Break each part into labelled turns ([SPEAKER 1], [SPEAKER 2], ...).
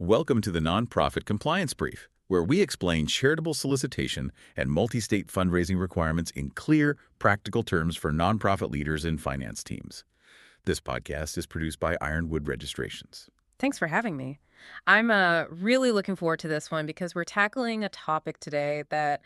[SPEAKER 1] Welcome to the Nonprofit Compliance Brief, where we explain charitable solicitation and multi-state fundraising requirements in clear, practical terms for nonprofit leaders and finance teams. This podcast is produced by Ironwood Registrations.
[SPEAKER 2] Thanks for having me. I'm really looking forward to this one because we're tackling a topic today that,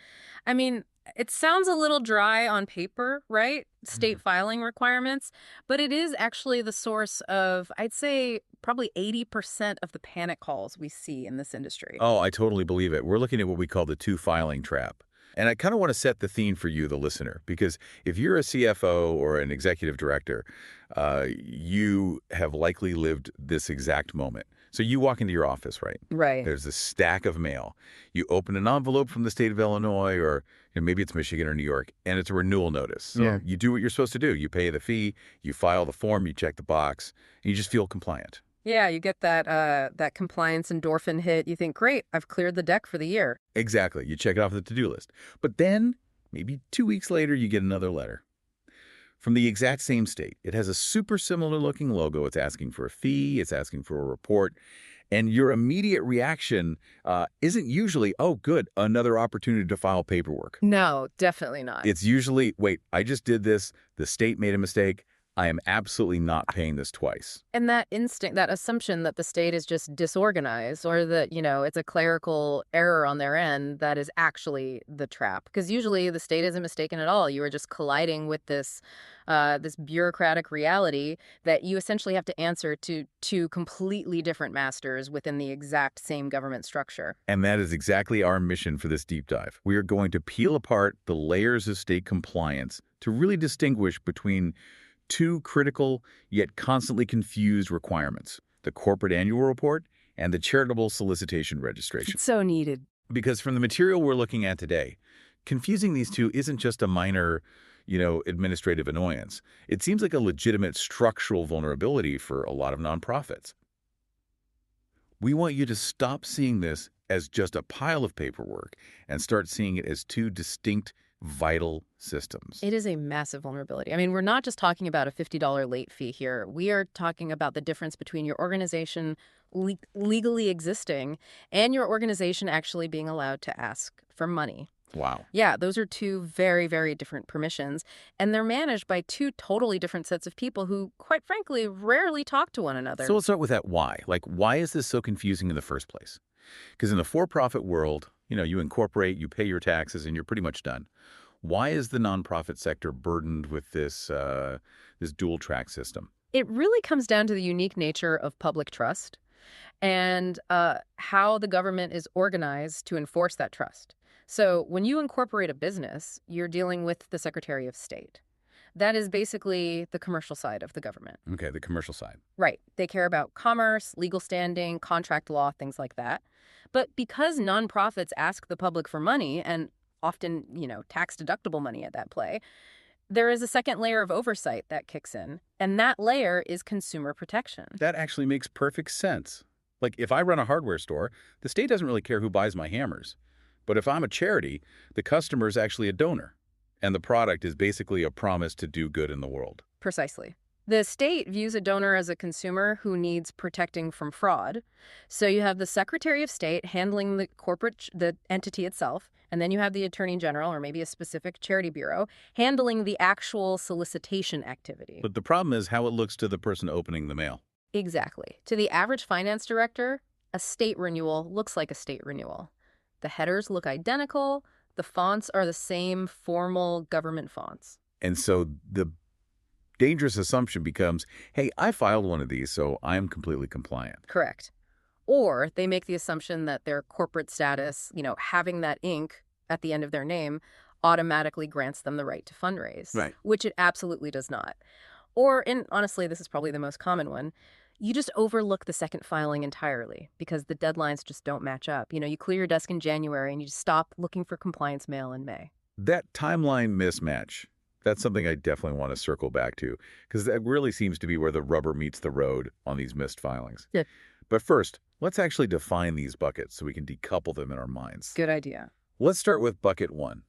[SPEAKER 2] it sounds a little dry on paper, right? State filing requirements, but it is actually the source of, I'd say, probably 80% of the panic calls we see in this industry.
[SPEAKER 1] Oh, I totally believe it. We're looking at what we call the two-filing trap. And I kind of want to set the theme for you, the listener, because if you're a CFO or an executive director, you have likely lived this exact moment. So you walk into your office, right?
[SPEAKER 2] Right.
[SPEAKER 1] There's a stack of mail. You open an envelope from the state of Illinois, or maybe it's Michigan or New York, and it's a renewal notice. So you do what you're supposed to do. You pay the fee, you file the form, you check the box, and you just feel compliant.
[SPEAKER 2] Yeah, you get that compliance endorphin hit. You think, great, I've cleared the deck for the year.
[SPEAKER 1] Exactly. You check it off the to-do list. But then, maybe 2 weeks later, you get another letter from the exact same state. It has a super similar looking logo. It's asking for a fee. It's asking for a report. And your immediate reaction isn't usually, oh, good, another opportunity to file paperwork.
[SPEAKER 2] No, definitely not.
[SPEAKER 1] It's usually, wait, I just did this. The state made a mistake. I am absolutely not paying this twice.
[SPEAKER 2] And that instinct, that assumption that the state is just disorganized or that, it's a clerical error on their end, that is actually the trap. Because usually the state isn't mistaken at all. You are just colliding with this bureaucratic reality that you essentially have to answer to two completely different masters within the exact same government structure.
[SPEAKER 1] And that is exactly our mission for this deep dive. We are going to peel apart the layers of state compliance to really distinguish between two critical yet constantly confused requirements: the corporate annual report and the charitable solicitation registration.
[SPEAKER 2] It's so needed.
[SPEAKER 1] Because from the material we're looking at today, confusing these two isn't just a minor, administrative annoyance. It seems like a legitimate structural vulnerability for a lot of nonprofits. We want you to stop seeing this as just a pile of paperwork and start seeing it as two distinct, vital systems.
[SPEAKER 2] It is a massive vulnerability. We're not just talking about a $50 late fee here. We are talking about the difference between your organization legally existing and your organization actually being allowed to ask for money.
[SPEAKER 1] Wow.
[SPEAKER 2] Yeah, those are two very, very different permissions, and they're managed by two totally different sets of people who, quite frankly, rarely talk to one another.
[SPEAKER 1] So let's start with that why. Why is this so confusing in the first place? Because in the for-profit world, you incorporate, you pay your taxes, and you're pretty much done. Why is the nonprofit sector burdened with this dual-track system?
[SPEAKER 2] It really comes down to the unique nature of public trust and how the government is organized to enforce that trust. So when you incorporate a business, you're dealing with the Secretary of State. That is basically the commercial side of the government.
[SPEAKER 1] Okay, the commercial side.
[SPEAKER 2] Right. They care about commerce, legal standing, contract law, things like that. But because nonprofits ask the public for money, and often, tax-deductible money at that play, there is a second layer of oversight that kicks in, and that layer is consumer protection.
[SPEAKER 1] That actually makes perfect sense. If I run a hardware store, the state doesn't really care who buys my hammers. But if I'm a charity, the customer is actually a donor, and the product is basically a promise to do good in the world.
[SPEAKER 2] Precisely. The state views a donor as a consumer who needs protecting from fraud. So you have the Secretary of State handling the entity itself, and then you have the Attorney General, or maybe a specific charity bureau, handling the actual solicitation activity.
[SPEAKER 1] But the problem is how it looks to the person opening the mail.
[SPEAKER 2] Exactly. To the average finance director, a state renewal looks like a state renewal. The headers look identical. The fonts are the same formal government fonts.
[SPEAKER 1] And so the dangerous assumption becomes, hey, I filed one of these, so I'm completely compliant.
[SPEAKER 2] Correct. Or they make the assumption that their corporate status, having that ink at the end of their name, automatically grants them the right to fundraise.
[SPEAKER 1] Right.
[SPEAKER 2] Which it absolutely does not. Or, and honestly, this is probably the most common one, you just overlook the second filing entirely because the deadlines just don't match up. You clear your desk in January and you just stop looking for compliance mail in May.
[SPEAKER 1] That timeline mismatch, that's something I definitely want to circle back to, because that really seems to be where the rubber meets the road on these missed filings.
[SPEAKER 2] Yeah.
[SPEAKER 1] But first, let's actually define these buckets so we can decouple them in our minds.
[SPEAKER 2] Good idea.
[SPEAKER 1] Let's start with bucket one,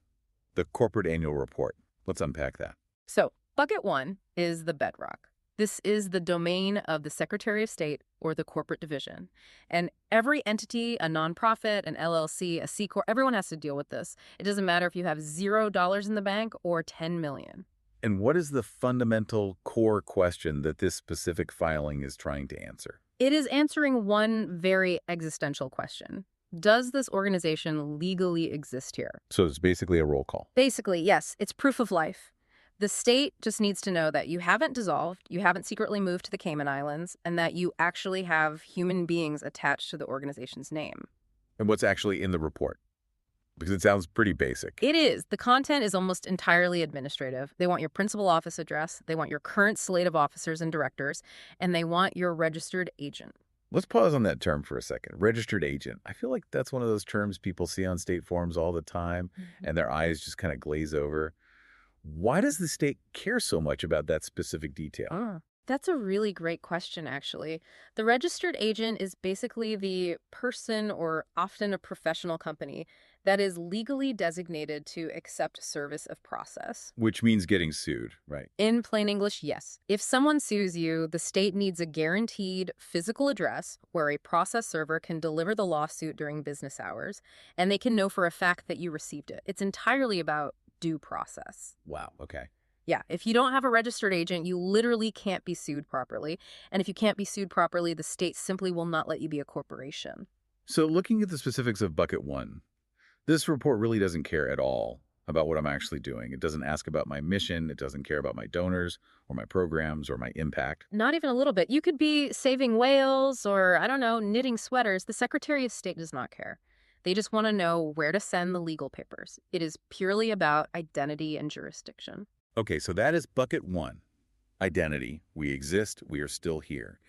[SPEAKER 1] the corporate annual report. Let's unpack that.
[SPEAKER 2] So bucket one is the bedrock. This is the domain of the Secretary of State or the corporate division. And every entity, a nonprofit, an LLC, a C Corp, everyone has to deal with this. It doesn't matter if you have $0 in the bank or 10 million.
[SPEAKER 1] And what is the fundamental core question that this specific filing is trying to answer?
[SPEAKER 2] It is answering one very existential question. Does this organization legally exist here?
[SPEAKER 1] So it's basically a roll call.
[SPEAKER 2] Basically, yes, it's proof of life. The state just needs to know that you haven't dissolved, you haven't secretly moved to the Cayman Islands, and that you actually have human beings attached to the organization's name.
[SPEAKER 1] And what's actually in the report? Because it sounds pretty basic.
[SPEAKER 2] It is. The content is almost entirely administrative. They want your principal office address, they want your current slate of officers and directors, and they want your registered agent.
[SPEAKER 1] Let's pause on that term for a second. Registered agent. I feel like that's one of those terms people see on state forms all the time, and their eyes just kind of glaze over. Why does the state care so much about that specific detail?
[SPEAKER 2] That's a really great question, actually. The registered agent is basically the person or often a professional company that is legally designated to accept service of process.
[SPEAKER 1] Which means getting sued, right?
[SPEAKER 2] In plain English, yes. If someone sues you, the state needs a guaranteed physical address where a process server can deliver the lawsuit during business hours, and they can know for a fact that you received it. It's entirely about due process.
[SPEAKER 1] Wow, okay.
[SPEAKER 2] Yeah, if you don't have a registered agent, you literally can't be sued properly. And if you can't be sued properly, the state simply will not let you be a corporation.
[SPEAKER 1] So looking at the specifics of Bucket 1, this report really doesn't care at all about what I'm actually doing. It doesn't ask about my mission. It doesn't care about my donors or my programs or my impact.
[SPEAKER 2] Not even a little bit. You could be saving whales or, I don't know, knitting sweaters. The Secretary of State does not care. They just want to know where to send the legal papers. It is purely about identity and jurisdiction.
[SPEAKER 1] Okay, so that is Bucket 1. Identity. We exist. We are still here.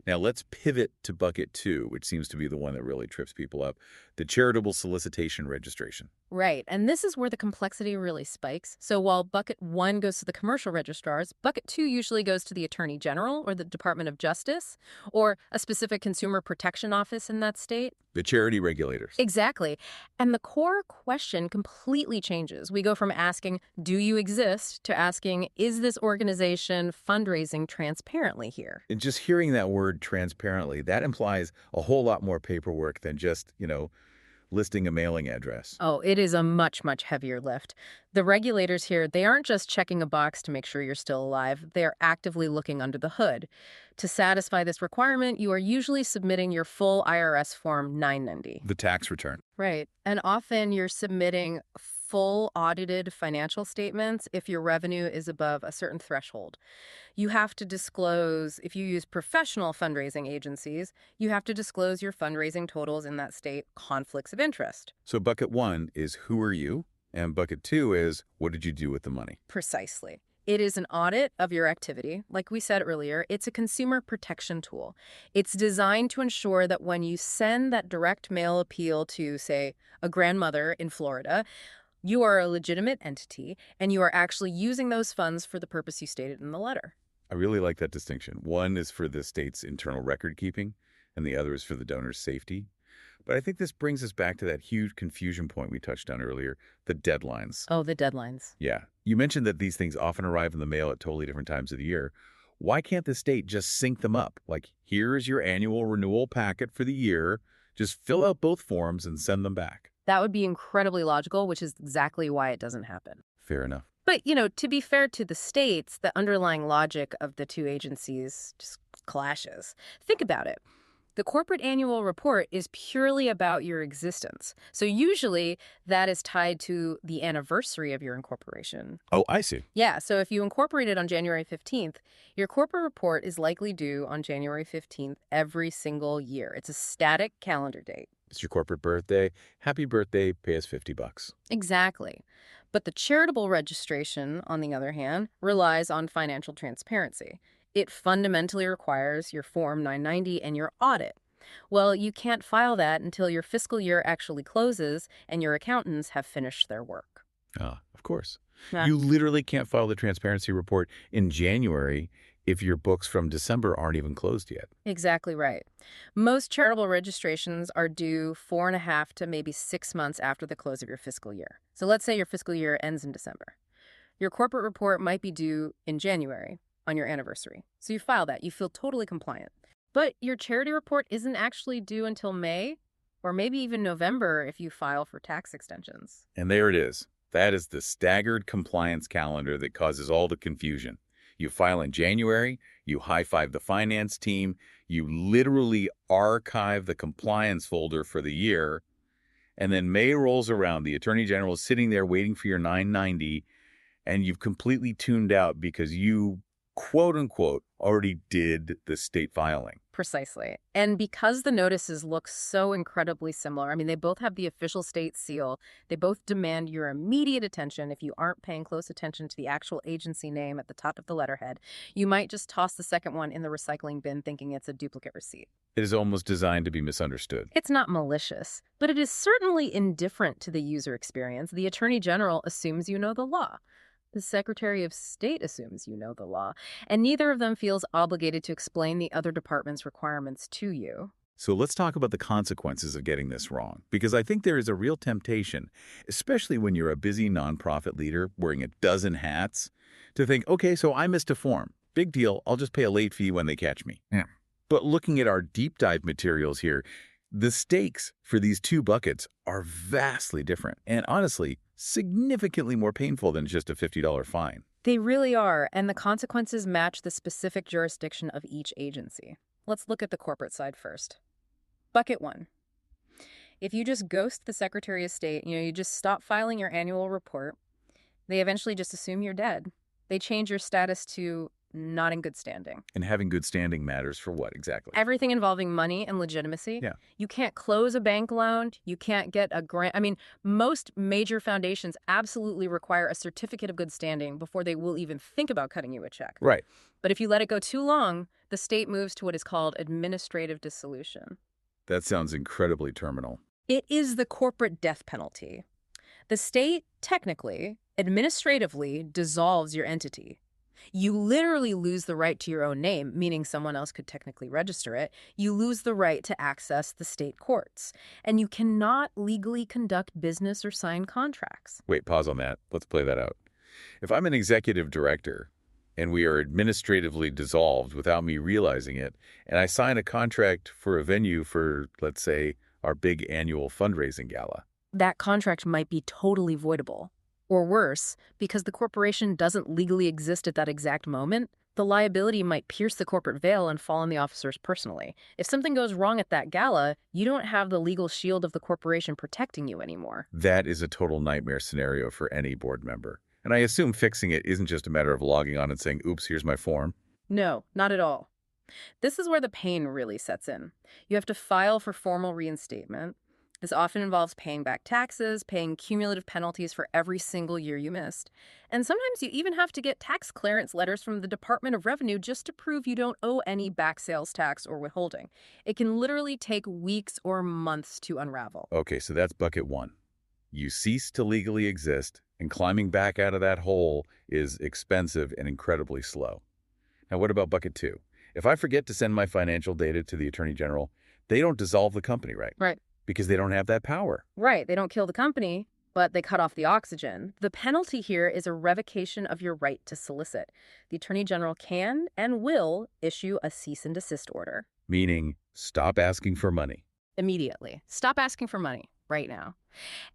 [SPEAKER 1] Now let's pivot to Bucket 2, which seems to be the one that really trips people up, the charitable solicitation registration.
[SPEAKER 2] Right, and this is where the complexity really spikes. So while Bucket 1 goes to the commercial registrars, Bucket 2 usually goes to the Attorney General or the Department of Justice or a specific consumer protection office in that state.
[SPEAKER 1] The charity regulators.
[SPEAKER 2] Exactly. And the core question completely changes. We go from asking, do you exist, to asking, is this organization fundraising transparently here?
[SPEAKER 1] And just hearing that word transparently, that implies a whole lot more paperwork than just, listing a mailing address.
[SPEAKER 2] Oh, it is a much, much heavier lift. The regulators here, they aren't just checking a box to make sure you're still alive. They're actively looking under the hood. To satisfy this requirement, you are usually submitting your full IRS Form 990.
[SPEAKER 1] The tax return.
[SPEAKER 2] Right. And often you're submitting full audited financial statements if your revenue is above a certain threshold. You have to disclose, if you use professional fundraising agencies, you have to disclose your fundraising totals in that state, conflicts of interest.
[SPEAKER 1] So Bucket 1 is who are you? And Bucket 2 is what did you do with the money?
[SPEAKER 2] Precisely. It is an audit of your activity. Like we said earlier, it's a consumer protection tool. It's designed to ensure that when you send that direct mail appeal to, say, a grandmother in Florida, you are a legitimate entity and you are actually using those funds for the purpose you stated in the letter.
[SPEAKER 1] I really like that distinction. One is for the state's internal record keeping, and the other is for the donor's safety. But I think this brings us back to that huge confusion point we touched on earlier, the deadlines.
[SPEAKER 2] Oh, the deadlines.
[SPEAKER 1] Yeah. You mentioned that these things often arrive in the mail at totally different times of the year. Why can't the state just sync them up? Like, here's your annual renewal packet for the year. Just fill out both forms and send them back.
[SPEAKER 2] That would be incredibly logical, which is exactly why it doesn't happen.
[SPEAKER 1] Fair enough.
[SPEAKER 2] But, to be fair to the states, the underlying logic of the two agencies just clashes. Think about it. The corporate annual report is purely about your existence. So usually that is tied to the anniversary of your incorporation.
[SPEAKER 1] Oh, I see.
[SPEAKER 2] Yeah, so if you incorporated on January 15th, your corporate report is likely due on January 15th every single year. It's a static calendar date.
[SPEAKER 1] It's your corporate birthday. Happy birthday. Pay us $50.
[SPEAKER 2] Exactly. But the charitable registration, on the other hand, relies on financial transparency. It fundamentally requires your Form 990 and your audit. Well, you can't file that until your fiscal year actually closes and your accountants have finished their work.
[SPEAKER 1] Ah, of course.
[SPEAKER 2] Yeah.
[SPEAKER 1] You literally can't file the transparency report in January if your books from December aren't even closed yet.
[SPEAKER 2] Exactly right. Most charitable registrations are due 4.5 to maybe 6 months after the close of your fiscal year. So let's say your fiscal year ends in December. Your corporate report might be due in January. on your anniversary. So you file that. You feel totally compliant. But your charity report isn't actually due until May or maybe even November if you file for tax extensions.
[SPEAKER 1] And there it is. That is the staggered compliance calendar that causes all the confusion. You file in January, you high-five the finance team, you literally archive the compliance folder for the year, and then May rolls around. The Attorney General is sitting there waiting for your 990, and you've completely tuned out because you, quote unquote, already did the state filing.
[SPEAKER 2] Precisely. And because the notices look so incredibly similar, I mean, they both have the official state seal. They both demand your immediate attention if you aren't paying close attention to the actual agency name at the top of the letterhead. You might just toss the second one in the recycling bin thinking it's a duplicate receipt.
[SPEAKER 1] It is almost designed to be misunderstood.
[SPEAKER 2] It's not malicious, but it is certainly indifferent to the user experience. The Attorney General assumes you know the law. The Secretary of State assumes you know the law, and neither of them feels obligated to explain the other department's requirements to you.
[SPEAKER 1] So let's talk about the consequences of getting this wrong, because I think there is a real temptation, especially when you're a busy nonprofit leader wearing a dozen hats, to think, okay, so I missed a form. Big deal. I'll just pay a late fee when they catch me.
[SPEAKER 3] Yeah.
[SPEAKER 1] But looking at our deep dive materials here, the stakes for these two buckets are vastly different and honestly significantly more painful than just a $50 fine.
[SPEAKER 2] They really are, and the consequences match the specific jurisdiction of each agency. Let's look at the corporate side first. Bucket 1. If you just ghost the Secretary of State, you just stop filing your annual report, they eventually just assume you're dead. They change your status to not in good standing.
[SPEAKER 1] And having good standing matters for what exactly?
[SPEAKER 2] Everything involving money and legitimacy.
[SPEAKER 1] Yeah.
[SPEAKER 2] You can't close a bank loan. You can't get a grant. I mean, most major foundations absolutely require a certificate of good standing before they will even think about cutting you a check.
[SPEAKER 1] Right.
[SPEAKER 2] But if you let it go too long, the state moves to what is called administrative dissolution.
[SPEAKER 1] That sounds incredibly terminal.
[SPEAKER 2] It is the corporate death penalty. The state, technically, administratively dissolves your entity. You literally lose the right to your own name, meaning someone else could technically register it. You lose the right to access the state courts. And you cannot legally conduct business or sign contracts.
[SPEAKER 1] Wait, pause on that. Let's play that out. If I'm an executive director and we are administratively dissolved without me realizing it, and I sign a contract for a venue for, let's say, our big annual fundraising gala,
[SPEAKER 2] That contract might be totally voidable. Or worse, because the corporation doesn't legally exist at that exact moment, the liability might pierce the corporate veil and fall on the officers personally. If something goes wrong at that gala, you don't have the legal shield of the corporation protecting you anymore.
[SPEAKER 1] that is a total nightmare scenario for any board member. And I assume fixing it isn't just a matter of logging on and saying, oops, here's my form.
[SPEAKER 2] No, not at all. This is where the pain really sets in. You have to file for formal reinstatement. This often involves paying back taxes, paying cumulative penalties for every single year you missed. And sometimes you even have to get tax clearance letters from the Department of Revenue just to prove you don't owe any back sales tax or withholding. It can literally take weeks or months to unravel.
[SPEAKER 1] Okay, so that's bucket one. You cease to legally exist, and climbing back out of that hole is expensive and incredibly slow. Now, what about bucket two? If I forget to send my financial data to the Attorney General, they don't dissolve the company, right?
[SPEAKER 2] Right.
[SPEAKER 1] Because they don't have that power.
[SPEAKER 2] Right. They don't kill the company, but they cut off the oxygen. The penalty here is a revocation of your right to solicit. The Attorney General can and will issue a cease and desist order.
[SPEAKER 1] Meaning, stop asking for money.
[SPEAKER 2] Immediately. Stop asking for money right now.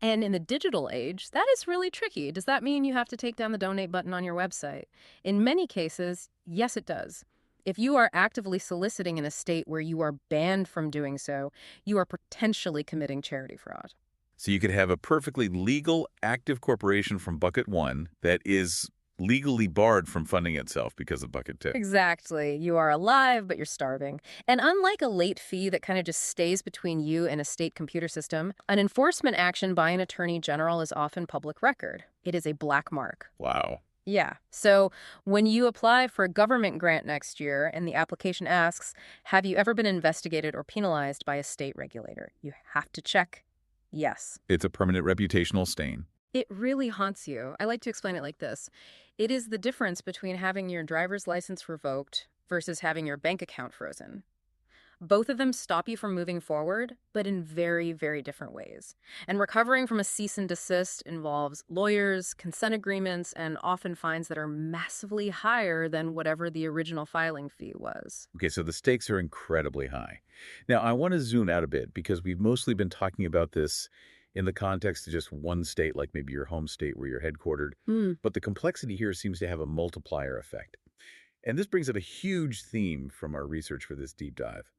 [SPEAKER 2] And in the digital age, that is really tricky. Does that mean you have to take down the donate button on your website? In many cases, yes, it does. If you are actively soliciting in a state where you are banned from doing so, you are potentially committing charity fraud.
[SPEAKER 1] So you could have a perfectly legal, active corporation from bucket one that is legally barred from funding itself because of bucket two.
[SPEAKER 2] Exactly. You are alive, but you're starving. And unlike a late fee that kind of just stays between you and a state computer system, an enforcement action by an attorney general is often public record. It is a black mark.
[SPEAKER 1] Wow.
[SPEAKER 2] Yeah. So when you apply for a government grant next year and the application asks, have you ever been investigated or penalized by a state regulator? You have to check yes.
[SPEAKER 1] It's a permanent reputational stain.
[SPEAKER 2] It really haunts you. I like to explain it like this. It is the difference between having your driver's license revoked versus having your bank account frozen. Both of them stop you from moving forward, but in very, very different ways. And recovering from a cease and desist involves lawyers, consent agreements, and often fines that are massively higher than whatever the original filing fee was.
[SPEAKER 1] Okay, so the stakes are incredibly high. Now, I want to zoom out a bit because we've mostly been talking about this in the context of just one state, like maybe your home state where you're headquartered.
[SPEAKER 2] Hmm.
[SPEAKER 1] But the complexity here seems to have a multiplier effect. And this brings up a huge theme from our research for this deep dive.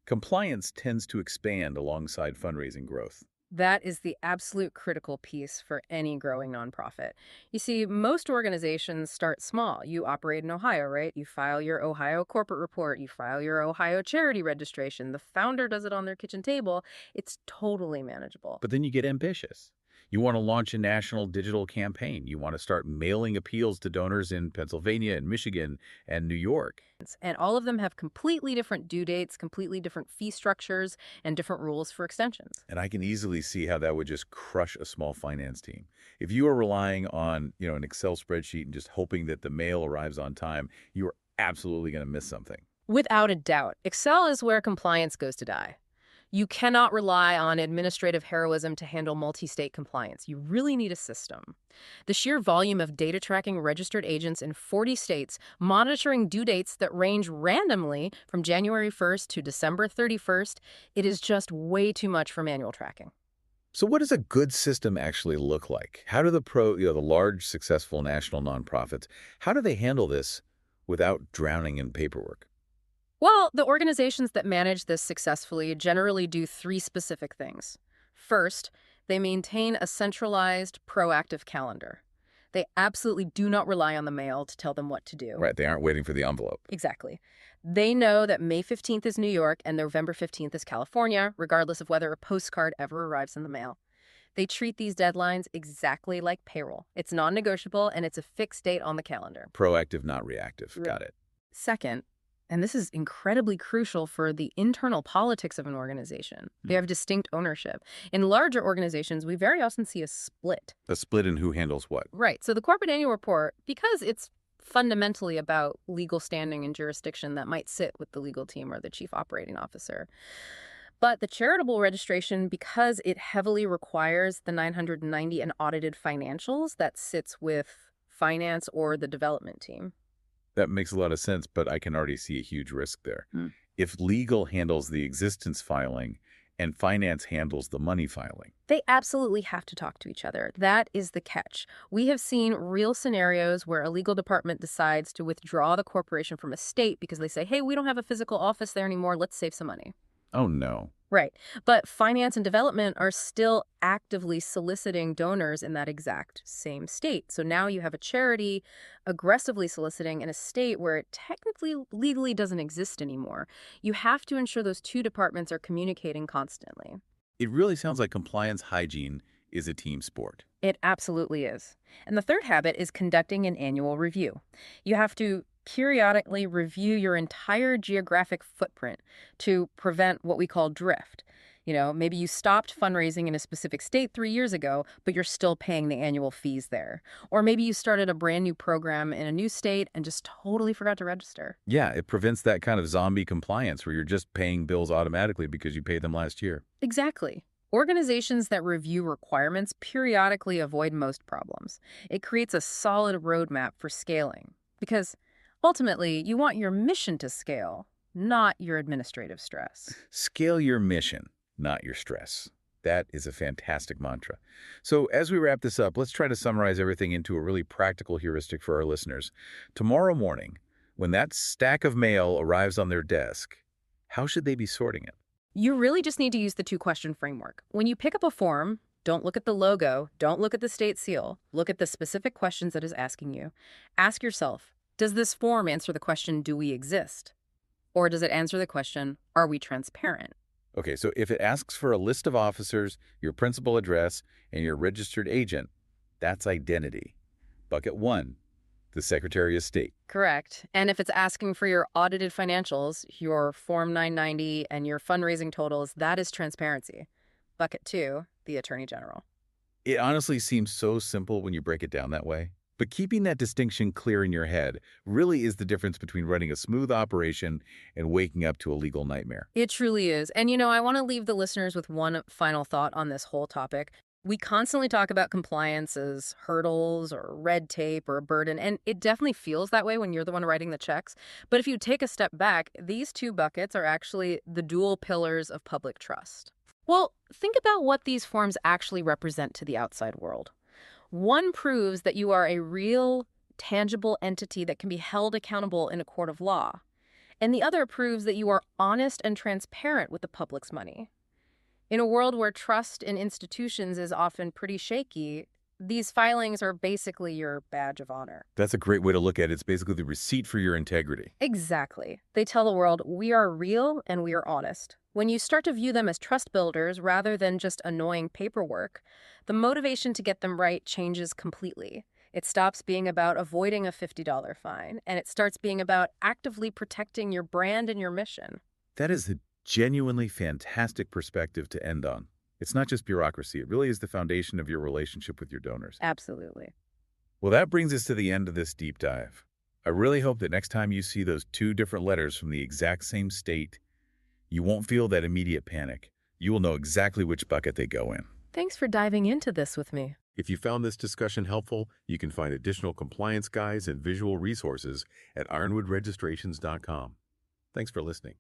[SPEAKER 1] Compliance tends to expand alongside fundraising growth.
[SPEAKER 2] That is the absolute critical piece for any growing nonprofit. You see, most organizations start small. You operate in Ohio, right? You file your Ohio corporate report, you file your Ohio charity registration. The founder does it on their kitchen table. It's totally manageable.
[SPEAKER 1] But then you get ambitious. You want to launch a national digital campaign. You want to start mailing appeals to donors in Pennsylvania and Michigan and New York.
[SPEAKER 2] And all of them have completely different due dates, completely different fee structures, and different rules for extensions.
[SPEAKER 1] And I can easily see how that would just crush a small finance team. If you are relying on, an Excel spreadsheet and just hoping that the mail arrives on time, you are absolutely going to miss something.
[SPEAKER 2] Without a doubt, Excel is where compliance goes to die. You cannot rely on administrative heroism to handle multi-state compliance. You really need a system. The sheer volume of data tracking registered agents in 40 states, monitoring due dates that range randomly from January 1st to December 31st, it is just way too much for manual tracking.
[SPEAKER 1] So what does a good system actually look like? How do the large, successful national nonprofits, how do they handle this without drowning in paperwork?
[SPEAKER 2] Well, the organizations that manage this successfully generally do three specific things. First, they maintain a centralized, proactive calendar. They absolutely do not rely on the mail to tell them what to do.
[SPEAKER 1] Right, they aren't waiting for the envelope.
[SPEAKER 2] Exactly. They know that May 15th is New York and November 15th is California, regardless of whether a postcard ever arrives in the mail. They treat these deadlines exactly like payroll. It's non-negotiable and it's a fixed date on the calendar.
[SPEAKER 1] Proactive, not reactive. Got it.
[SPEAKER 2] Second, and this is incredibly crucial for the internal politics of an organization, they have distinct ownership. In larger organizations, we very often see a split.
[SPEAKER 1] A split in who handles what.
[SPEAKER 2] Right. So the corporate annual report, because it's fundamentally about legal standing and jurisdiction, that might sit with the legal team or the chief operating officer. But the charitable registration, because it heavily requires the 990 and audited financials, that sits with finance or the development team.
[SPEAKER 1] That makes a lot of sense, but I can already see a huge risk there. If legal handles the existence filing and finance handles the money filing.
[SPEAKER 2] They absolutely have to talk to each other. That is the catch. We have seen real scenarios where a legal department decides to withdraw the corporation from a state because they say, hey, we don't have a physical office there anymore. Let's save some money.
[SPEAKER 1] Oh, no.
[SPEAKER 2] Right. But finance and development are still actively soliciting donors in that exact same state. So now you have a charity aggressively soliciting in a state where it technically legally doesn't exist anymore. You have to ensure those two departments are communicating constantly.
[SPEAKER 1] It really sounds like compliance hygiene is a team sport.
[SPEAKER 2] It absolutely is. And the third habit is conducting an annual review. You have to periodically review your entire geographic footprint to prevent what we call drift. Maybe you stopped fundraising in a specific state 3 years ago, but you're still paying the annual fees there. Or maybe you started a brand new program in a new state and just totally forgot to register.
[SPEAKER 1] Yeah, it prevents that kind of zombie compliance where you're just paying bills automatically because you paid them last year.
[SPEAKER 2] Exactly. Organizations that review requirements periodically avoid most problems. It creates a solid roadmap for scaling. Because ultimately, you want your mission to scale, not your administrative stress.
[SPEAKER 1] Scale your mission, not your stress. That is a fantastic mantra. So as we wrap this up, let's try to summarize everything into a really practical heuristic for our listeners. Tomorrow morning, when that stack of mail arrives on their desk, how should they be sorting it?
[SPEAKER 2] You really just need to use the two-question framework. When you pick up a form, don't look at the logo, don't look at the state seal, look at the specific questions that it's asking you. Ask yourself, does this form answer the question, do we exist? Or does it answer the question, are we transparent?
[SPEAKER 1] Okay, so if it asks for a list of officers, your principal address, and your registered agent, that's identity. Bucket 1, the Secretary of State.
[SPEAKER 2] Correct. And if it's asking for your audited financials, your Form 990, and your fundraising totals, that is transparency. Bucket 2, the Attorney General.
[SPEAKER 1] It honestly seems so simple when you break it down that way. But keeping that distinction clear in your head really is the difference between running a smooth operation and waking up to a legal nightmare.
[SPEAKER 2] It truly is. And, I want to leave the listeners with one final thought on this whole topic. We constantly talk about compliance as hurdles or red tape or a burden, and it definitely feels that way when you're the one writing the checks. But if you take a step back, these two buckets are actually the dual pillars of public trust. Well, think about what these forms actually represent to the outside world. One proves that you are a real, tangible entity that can be held accountable in a court of law. And the other proves that you are honest and transparent with the public's money. In a world where trust in institutions is often pretty shaky, these filings are basically your badge of honor.
[SPEAKER 1] That's a great way to look at it. It's basically the receipt for your integrity.
[SPEAKER 2] Exactly. They tell the world we are real and we are honest. When you start to view them as trust builders rather than just annoying paperwork, the motivation to get them right changes completely. It stops being about avoiding a $50 fine, and it starts being about actively protecting your brand and your mission.
[SPEAKER 1] That is a genuinely fantastic perspective to end on. It's not just bureaucracy. It really is the foundation of your relationship with your donors.
[SPEAKER 2] Absolutely.
[SPEAKER 1] Well, that brings us to the end of this deep dive. I really hope that next time you see those two different letters from the exact same state, you won't feel that immediate panic. You will know exactly which bucket they go in.
[SPEAKER 2] Thanks for diving into this with me.
[SPEAKER 3] If you found this discussion helpful, you can find additional compliance guides and visual resources at ironwoodregistrations.com. Thanks for listening.